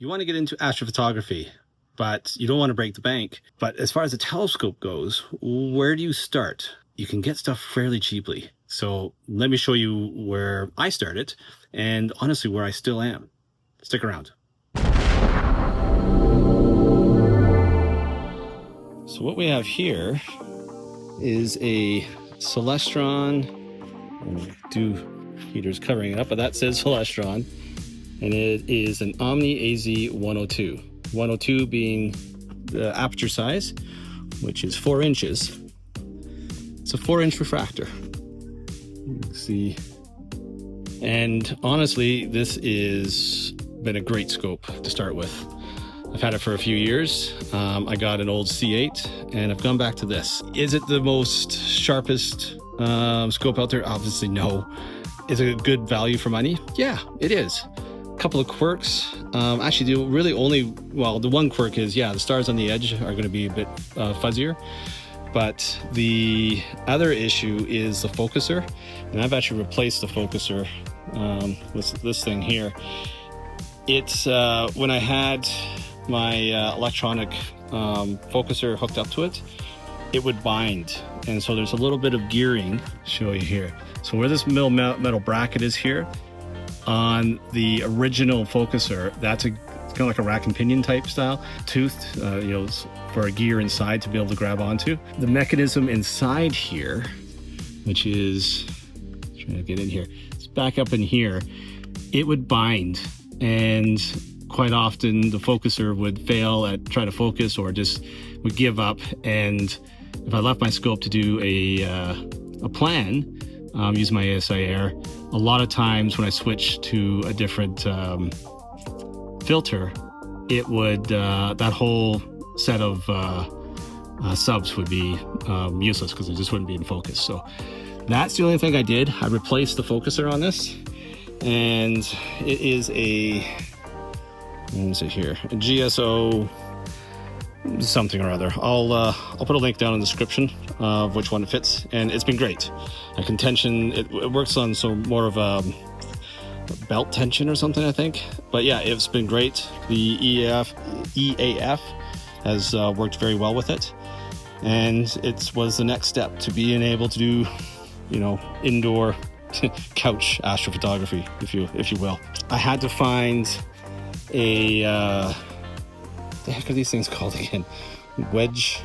You want to get into astrophotography, but you don't want to break the bank. But as far as the telescope goes, where do you start? You can get stuff fairly cheaply. So let me show you where I started and honestly where I still am. Stick around. So what we have here is a Celestron, heater's covering it up, but that says Celestron, and it is an Omni AZ102. 102 being the aperture size, which is 4 inches. It's a 4-inch refractor. You can see, and honestly, this is been a great scope to start with. I've had it for a few years. I got an old C8 and I've gone back to this. Is it the most sharpest scope out there? Obviously no. Is it a good value for money? Yeah, it is. A couple of quirks. Actually, the really only, well, the one quirk is, yeah, the stars on the edge are going to be a bit fuzzier. But the other issue is the focuser. And I've actually replaced the focuser with this thing here. It's when I had my electronic focuser hooked up to it, it would bind. And so there's a little bit of gearing. I'll show you here. So where this metal bracket is here, on the original focuser, that's it's kind of like a rack and pinion type style, toothed, for a gear inside to be able to grab onto. The mechanism inside here, which is, trying to get in here, it's back up in here, it would bind. And quite often the focuser would fail at trying to focus or just would give up. And if I left my scope to do a plan, using my ASIR, a lot of times when I switched to a different filter, it would, that whole set of subs would be useless because it just wouldn't be in focus. So that's the only thing I did. I replaced the focuser on this, and it is a, what is it here? A GSO something or other. I'll put a link down in the description of which one it fits, and it's been great. I can tension, it works on more of a belt tension or something, I think. But yeah, it's been great. The EAF has worked very well with it, and it was the next step to being able to do, indoor couch astrophotography, if you will. I had to find a what the heck are these things called again? Wedge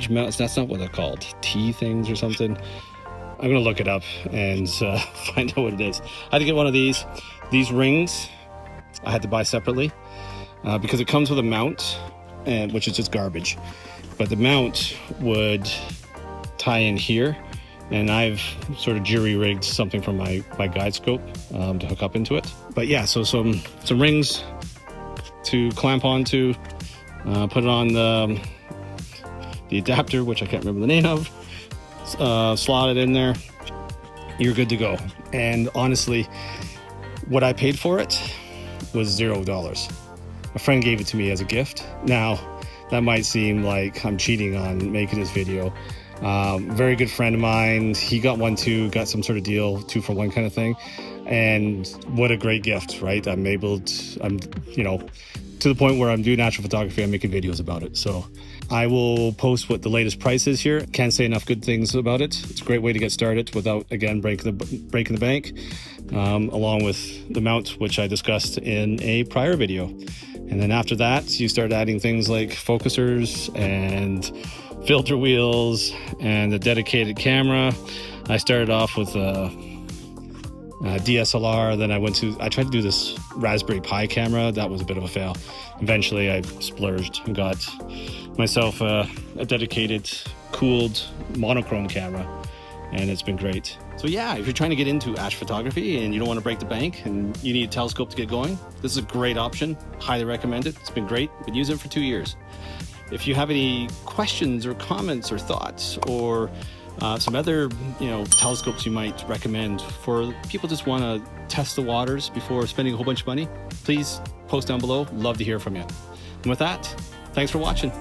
mounts. That's not what they're called. T things or something. I'm gonna look it up and find out what it is. I had to get one of these rings. I had to buy separately because it comes with a mount, and which is just garbage. But the mount would tie in here, and I've sort of jury rigged something from my guide scope to hook up into it. But yeah, so some rings to clamp onto, put it on the adapter, which I can't remember the name of, slot it in there, you're good to go. And honestly, what I paid for it was $0. A friend gave it to me as a gift. Now, that might seem like I'm cheating on making this video. Very good friend of mine, he got one too, got some sort of deal, 2-for-1 kind of thing. And what a great gift, right? I'm to the point where I'm doing astrophotography, I'm making videos about it. So I will post what the latest price is here. Can't say enough good things about it. It's a great way to get started without, again, breaking the bank, along with the mount, which I discussed in a prior video. And then after that, you start adding things like focusers and filter wheels and a dedicated camera. I started off with a DSLR, then I tried to do this Raspberry Pi camera. That was a bit of a fail. Eventually I splurged and got myself a dedicated cooled monochrome camera, and it's been great. So yeah, if you're trying to get into astrophotography and you don't want to break the bank and you need a telescope to get going, this is a great option. Highly recommend it. It's been great. Been using it for 2 years. If you have any questions or comments or thoughts, or some other telescopes you might recommend for people just want to test the waters before spending a whole bunch of money, please post down below. Love to hear from you. And with that, thanks for watching.